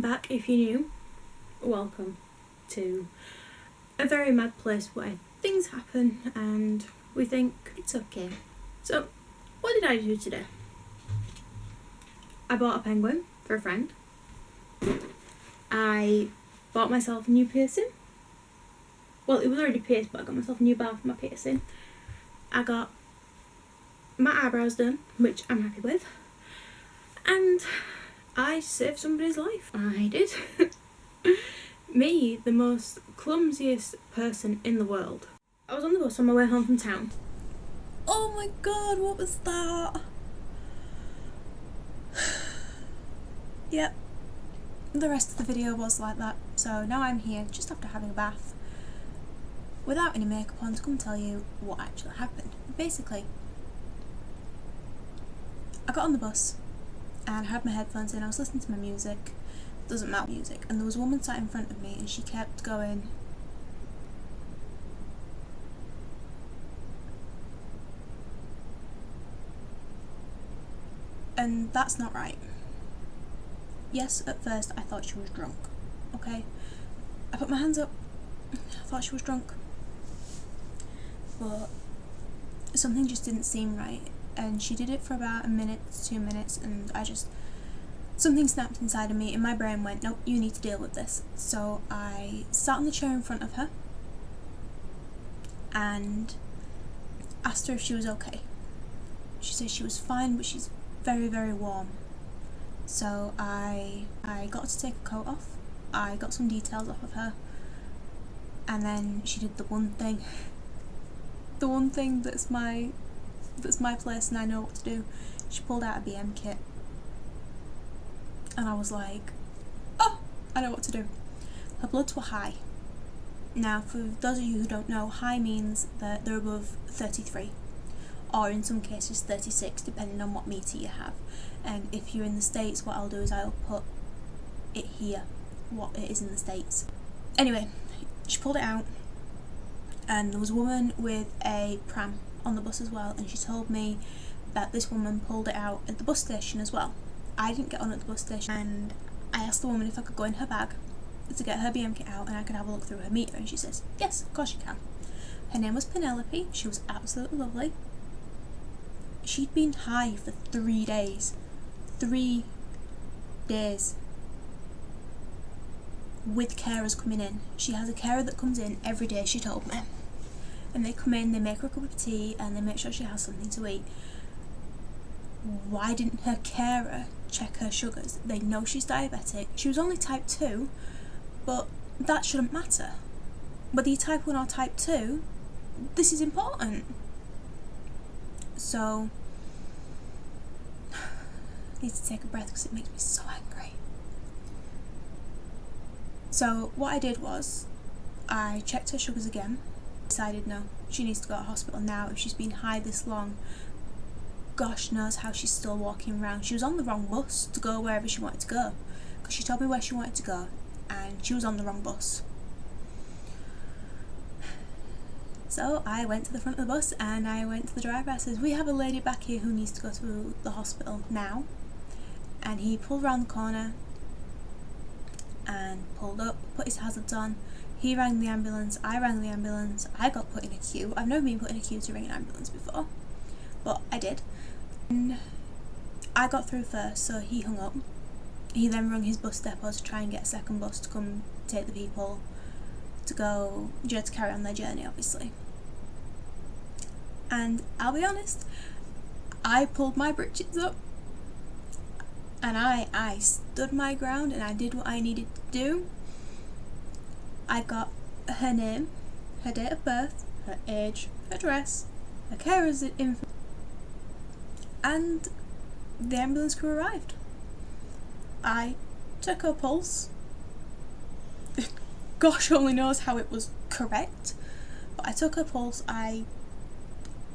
back. If you're new, welcome to a very mad place where things happen and we think it's okay. So, what did I do today? I bought a penguin for a friend. I bought myself a new piercing. Well, it was already pierced, but I got myself a new bar for my piercing. I got my eyebrows done, which I'm happy with. And I saved somebody's life. I did. Me, the most clumsiest person in the world. I was on the bus on my way home from town. Oh my god, what was that? Yep. The rest of the video was like that. So now I'm here, just after having a bath, without any makeup on, to come tell you what actually happened. Basically, I got on the bus and I had my headphones in, I was listening to my music, doesn't matter music, and there was a woman sat in front of me and she kept going, and that's not right. Yes, at first I thought she was drunk, okay? I put my hands up, I thought she was drunk, but something just didn't seem right. And she did it for about a minute, 2 minutes, and something snapped inside of me and my brain went, nope, you need to deal with this. So I sat on the chair in front of her and asked her if she was okay. She said she was fine, but she's very, very warm. So I got her to take a coat off, I got some details off of her, and then she did the one thing that's my place and I know what to do. She pulled out a BM kit and I was like, oh, I know what to do. Her bloods were high. Now, for those of you who don't know, high means that they're above 33, or in some cases 36, depending on what meter you have. And if you're in the States, what I'll do is I'll put it here, what it is in the States. Anyway, she pulled it out and there was a woman with a pram on the bus as well, and she told me that this woman pulled it out at the bus station as well. I didn't get on at the bus station, and I asked the woman if I could go in her bag to get her BM kit out and I could have a look through her meter, and she says, yes, of course you can. Her name was Penelope, she was absolutely lovely. She'd been high for 3 days. 3 days. With carers coming in. She has a carer that comes in every day, she told me. And they come in, they make her a cup of tea and they make sure she has something to eat. Why didn't her carer check her sugars? They know she's diabetic. She was only type 2, but that shouldn't matter. Whether you're type 1 or type 2, this is important. So, I need to take a breath because it makes me so angry. So what I did was, I checked her sugars again, decided no, she needs to go to hospital now. If she's been high this long, gosh knows how she's still walking around. She was on the wrong bus to go wherever she wanted to go, because she told me where she wanted to go and she was on the wrong bus. So I went to the front of the bus and I went to the driver. I said, we have a lady back here who needs to go to the hospital now. And he pulled around the corner and pulled up, put his hazards on. He rang the ambulance, I rang the ambulance, I got put in a queue. I've never been put in a queue to ring an ambulance before, but I did. And I got through first, so he hung up. He then rang his bus depot to try and get a second bus to come take the people to go, to carry on their journey, obviously. And I'll be honest, I pulled my britches up and I stood my ground and I did what I needed to do. I got her name, her date of birth, her age, her address, her carer's info, and the ambulance crew arrived. I took her pulse. Gosh only knows how it was correct, but I took her pulse. I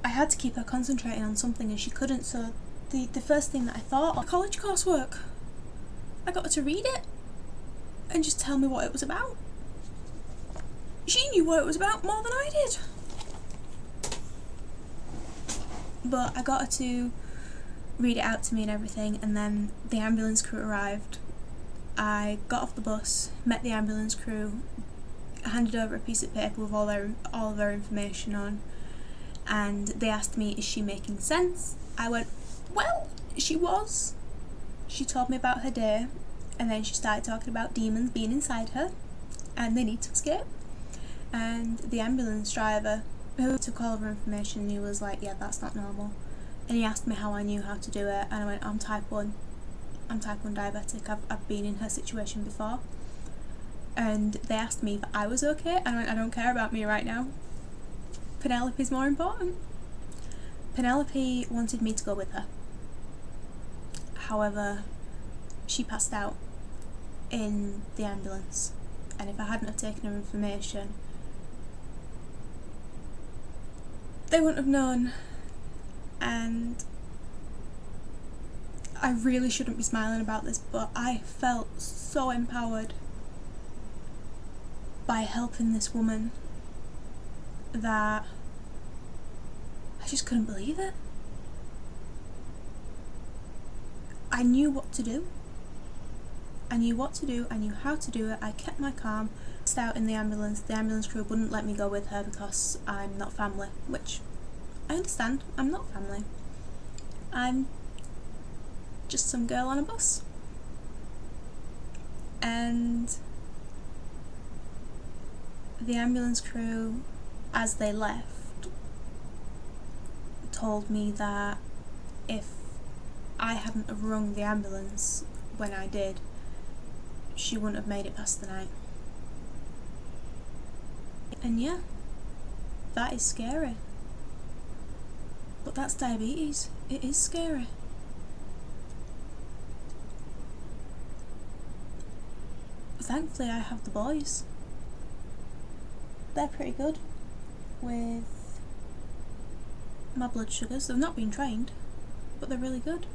had to keep her concentrating on something and she couldn't, so the first thing that I thought, college coursework, I got her to read it and just tell me what it was about. She knew what it was about more than I did. But I got her to read it out to me and everything, and then the ambulance crew arrived I got off the bus, met the ambulance crew, handed over a piece of paper with all of their information on, and they asked me, is she making sense? I went, well, she was. She told me about her day, and then she started talking about demons being inside her and they need to escape. And the ambulance driver, who took all of her information, he was like, yeah, that's not normal. And he asked me how I knew how to do it, and I went, I'm type 1 diabetic, I've been in her situation before. And they asked me if I was okay, and I went, I don't care about me right now. Penelope's more important. Penelope wanted me to go with her. However, she passed out in the ambulance, and if I hadn't have taken her information, they wouldn't have known. And I really shouldn't be smiling about this, but I felt so empowered by helping this woman that I just couldn't believe it. I knew what to do. I knew how to do it. I kept my calm. I out in the ambulance crew wouldn't let me go with her because I'm not family, which I understand. I'm not family. I'm just some girl on a bus. And the ambulance crew, as they left, told me that if I hadn't have rung the ambulance when I did, she wouldn't have made it past the night. And yeah, that is scary. But that's diabetes. It is scary. Thankfully I have the boys. They're pretty good with my blood sugars. They've not been trained, but they're really good.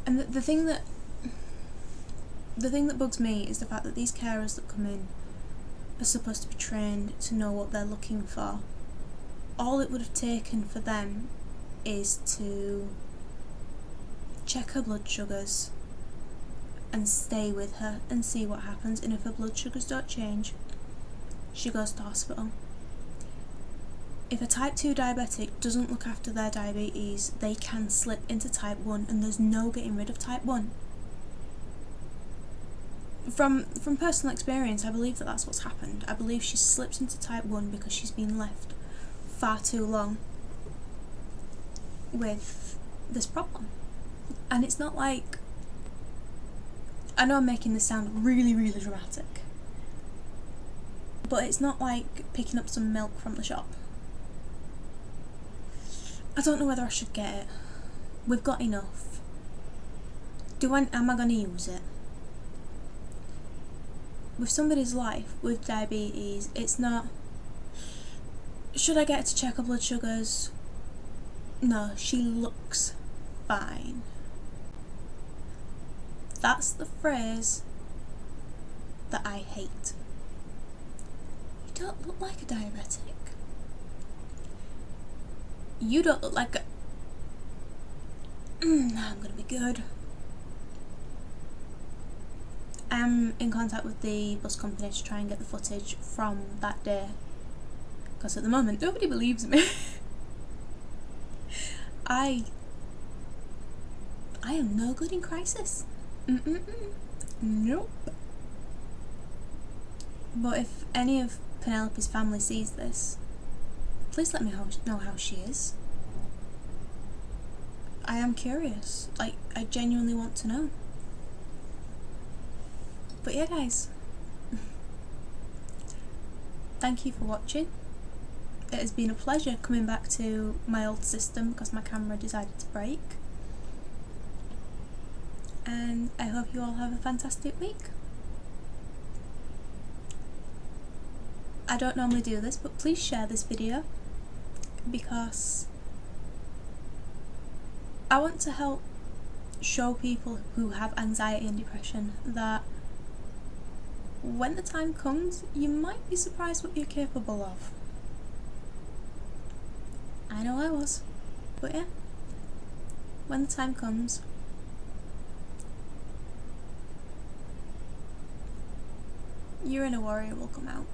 And the thing that bugs me is the fact that these carers that come in are supposed to be trained to know what they're looking for. All it would have taken for them is to check her blood sugars and stay with her and see what happens, and if her blood sugars don't change, she goes to hospital. If a type 2 diabetic doesn't look after their diabetes, they can slip into type 1, and there's no getting rid of type 1. From personal experience, I believe that that's what's happened. I believe she's slipped into type 1 because she's been left far too long with this problem. And it's not like, I know I'm making this sound really, really dramatic, but it's not like picking up some milk from the shop. I don't know whether I should get it. We've got enough. Am I going to use it? With somebody's life with diabetes, it's not, should I get her to check her blood sugars? No, she looks fine. That's the phrase that I hate. You don't look like a diabetic. You don't look like a... I'm gonna be good. I'm in contact with the bus company to try and get the footage from that day, because at the moment nobody believes me. I am no good in crisis. Nope. But if any of Penelope's family sees this, please let me know how she is. I am curious. Like, I genuinely want to know. But yeah, guys, thank you for watching. It has been a pleasure coming back to my old system because my camera decided to break. And I hope you all have a fantastic week. I don't normally do this, but please share this video because I want to help show people who have anxiety and depression that when the time comes, you might be surprised what you're capable of. I know I was, but yeah, when the time comes, your inner warrior will come out.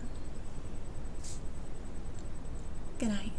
Good night.